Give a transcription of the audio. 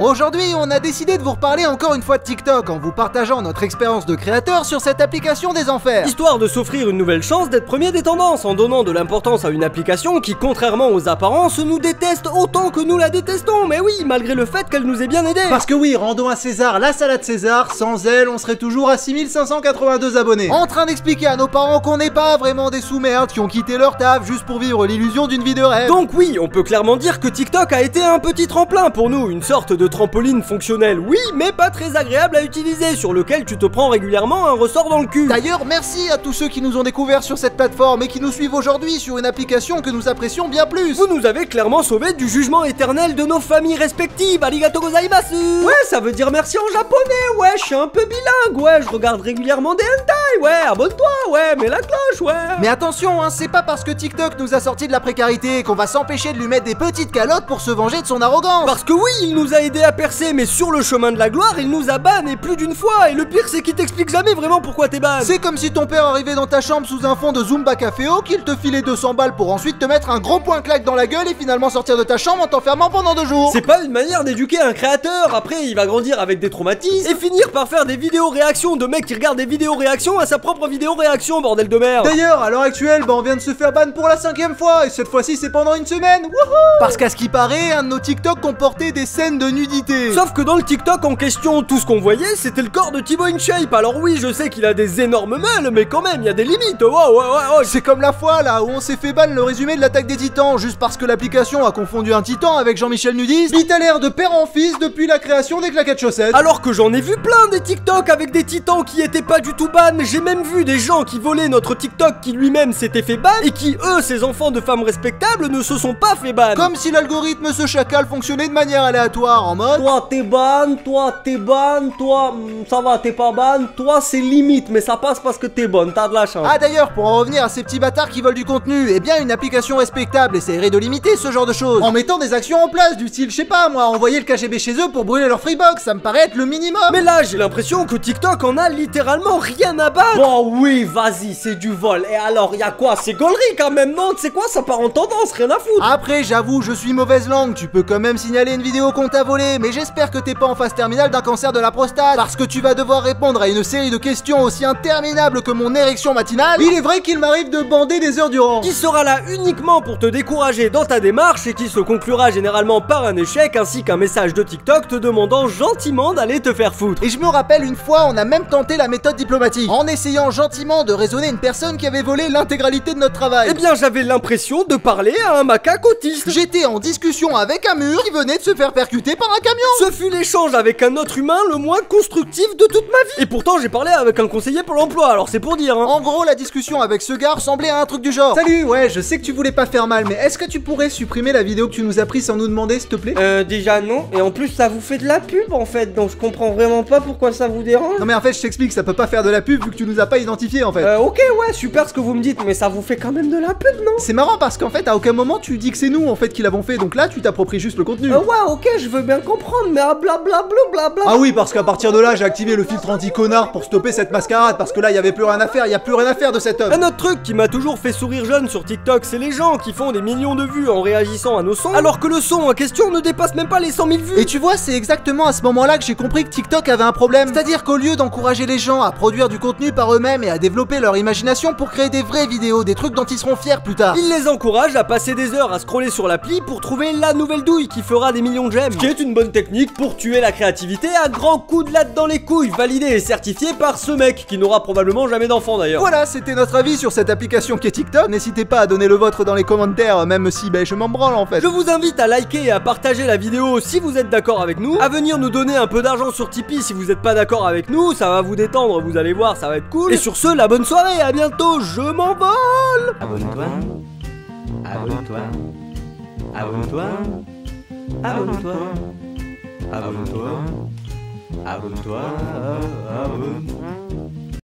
Pour aujourd'hui, on a décidé de vous reparler encore une fois de TikTok en vous partageant notre expérience de créateur sur cette application des enfers. Histoire de s'offrir une nouvelle chance d'être premier des tendances en donnant de l'importance à une application qui, contrairement aux apparences, nous déteste autant que nous la détestons. Mais oui, malgré le fait qu'elle nous ait bien aidés. Parce que oui, rendons à César la salade César, sans elle, on serait toujours à 6582 abonnés. En train d'expliquer à nos parents qu'on n'est pas vraiment des sous-merdes qui ont quitté leur taf juste pour vivre l'illusion d'une vie de rêve. Donc oui, on peut clairement dire que TikTok a été un petit tremplin pour nous, une sorte de trampoline fonctionnel, oui, mais pas très agréable à utiliser, sur lequel tu te prends régulièrement un ressort dans le cul. D'ailleurs, merci à tous ceux qui nous ont découverts sur cette plateforme et qui nous suivent aujourd'hui sur une application que nous apprécions bien plus. Vous nous avez clairement sauvés du jugement éternel de nos familles respectives, arigato gozaimasu. Ouais, ça veut dire merci en japonais, ouais, je suis un peu bilingue, ouais, je regarde régulièrement des hentai, ouais, abonne-toi, ouais, mets la cloche, ouais. Mais attention, hein, c'est pas parce que TikTok nous a sorti de la précarité qu'on va s'empêcher de lui mettre des petites calottes pour se venger de son arrogance. Parce que oui, il nous a aidé à percer, mais sur le chemin de la gloire, il nous a ban et plus d'une fois. Et le pire, c'est qu'il t'explique jamais vraiment pourquoi t'es ban. C'est comme si ton père arrivait dans ta chambre sous un fond de Zumba Caféo, qu'il te filait 200 balles pour ensuite te mettre un gros point claque dans la gueule et finalement sortir de ta chambre en t'enfermant pendant 2 jours. C'est pas une manière d'éduquer un créateur. Après, il va grandir avec des traumatismes et finir par faire des vidéos réactions de mecs qui regardent des vidéos réactions à sa propre vidéo réaction, bordel de merde. D'ailleurs, à l'heure actuelle, on vient de se faire ban pour la 5e fois et cette fois-ci c'est pendant une semaine. Wouhou! Parce qu'à ce qui paraît, un de nos TikTok comportait des scènes de nudité. Sauf que dans le TikTok en question, tout ce qu'on voyait, c'était le corps de Thibaut InShape. Alors oui, je sais qu'il a des énormes meule, mais quand même, il y a des limites. Ouais. C'est comme la fois là où on s'est fait ban le résumé de l'attaque des titans juste parce que l'application a confondu un titan avec Jean-Michel Nudiste. Il a l'air de père en fils depuis la création des claquettes chaussettes. Alors que j'en ai vu plein des TikTok avec des titans qui étaient pas du tout ban. J'ai même vu des gens qui volaient notre TikTok qui lui-même s'était fait ban et qui, eux, ces enfants de femmes respectables, ne se sont pas fait ban. Comme si l'algorithme ce chacal fonctionnait de manière aléatoire en mode toi t'es ban, toi t'es ban, toi ça va t'es pas ban, toi c'est limite mais ça passe parce que t'es bonne, t'as de la chance. Ah d'ailleurs, pour en revenir à ces petits bâtards qui volent du contenu, eh bien une application respectable essaierait de limiter ce genre de choses en mettant des actions en place du style, je sais pas moi, envoyer le KGB chez eux pour brûler leur freebox, ça me paraît être le minimum. Mais là j'ai l'impression que TikTok en a littéralement rien à battre. Bon oui, vas-y, c'est du vol. Et alors y a quoi? C'est gaulerie quand même, non? C'est quoi, ça part en tendance, rien à foutre. Après j'avoue, je suis mauvaise langue, tu peux quand même signaler une vidéo qu'on t'a volée, mais j'espère que t'es pas en phase terminale d'un cancer de la prostate, parce que tu vas devoir répondre à une série de questions aussi interminables que mon érection matinale. Il est vrai qu'il m'arrive de bander des heures durant. Qui sera là uniquement pour te décourager dans ta démarche et qui se conclura généralement par un échec ainsi qu'un message de TikTok te demandant gentiment d'aller te faire foutre. Et je me rappelle une fois, on a même tenté la méthode diplomatique, en essayant gentiment de raisonner une personne qui avait volé l'intégralité de notre travail. Eh bien j'avais l'impression de parler à un macaque autiste. J'étais en discussion avec un mur qui venait de se faire percuter par un camion. Ce fut l'échange avec un autre humain le moins constructif de toute ma vie. Et pourtant j'ai parlé avec un conseiller pour l'emploi, alors c'est pour dire hein. En gros, la discussion avec ce gars ressemblait à un truc du genre: salut, ouais, je sais que tu voulais pas faire mal, mais est-ce que tu pourrais supprimer la vidéo que tu nous as prise sans nous demander, s'il te plaît? Déjà non, et en plus ça vous fait de la pub en fait, donc je comprends vraiment pas pourquoi ça vous dérange. Non mais en fait, je t'explique, ça peut pas faire de la pub vu que tu nous as pas identifié en fait. Ok, ouais, super ce que vous me dites, mais ça vous fait quand même de la pub, non? C'est marrant parce qu'en fait, à aucun moment tu dis que c'est nous en fait qui l'avons fait, donc là tu t'appropries juste le contenu. Ouais, ok, je veux bien comprendre, mais blablabla. Ah oui, parce qu'à partir de là, j'ai activé le filtre anti-connard pour stopper cette mascarade, parce que là, il y avait plus rien à faire, il y a plus rien à faire de cet homme. Un autre truc qui m'a toujours fait sourire jeune sur TikTok, c'est les gens qui font des millions de vues en réagissant à nos sons, alors que le son en question ne dépasse même pas les 100 000 vues. Et tu vois, c'est exactement à ce moment-là que j'ai compris que TikTok avait un problème. C'est-à-dire qu'au lieu d'encourager les gens à produire du contenu par eux-mêmes et à développer leur imagination pour créer des vraies vidéos, des trucs dont ils seront fiers plus tard, il les encourage à passer des heures à scroller sur l'appli pour trouver la nouvelle douille qui fera des millions de j'aime. Ce qui est une bonne technique pour tuer la créativité à grands coups de latte dans les couilles, validé et certifié par ce mec qui n'aura probablement jamais d'enfant d'ailleurs. Voilà, c'était notre avis sur cette application qui est TikTok. N'hésitez pas à donner le vôtre dans les commentaires, même si je m'en branle en fait. Je vous invite à liker et à partager la vidéo si vous êtes d'accord avec nous, à venir nous donner un peu d'argent sur Tipeee si vous êtes pas d'accord avec nous, ça va vous détendre, vous allez voir, ça va être cool. Et sur ce, la bonne soirée, à bientôt, je m'envole. Abonne-toi, abonne-toi, abonne-toi, abonne-toi, abonne-toi, abonne-toi, abonne-toi.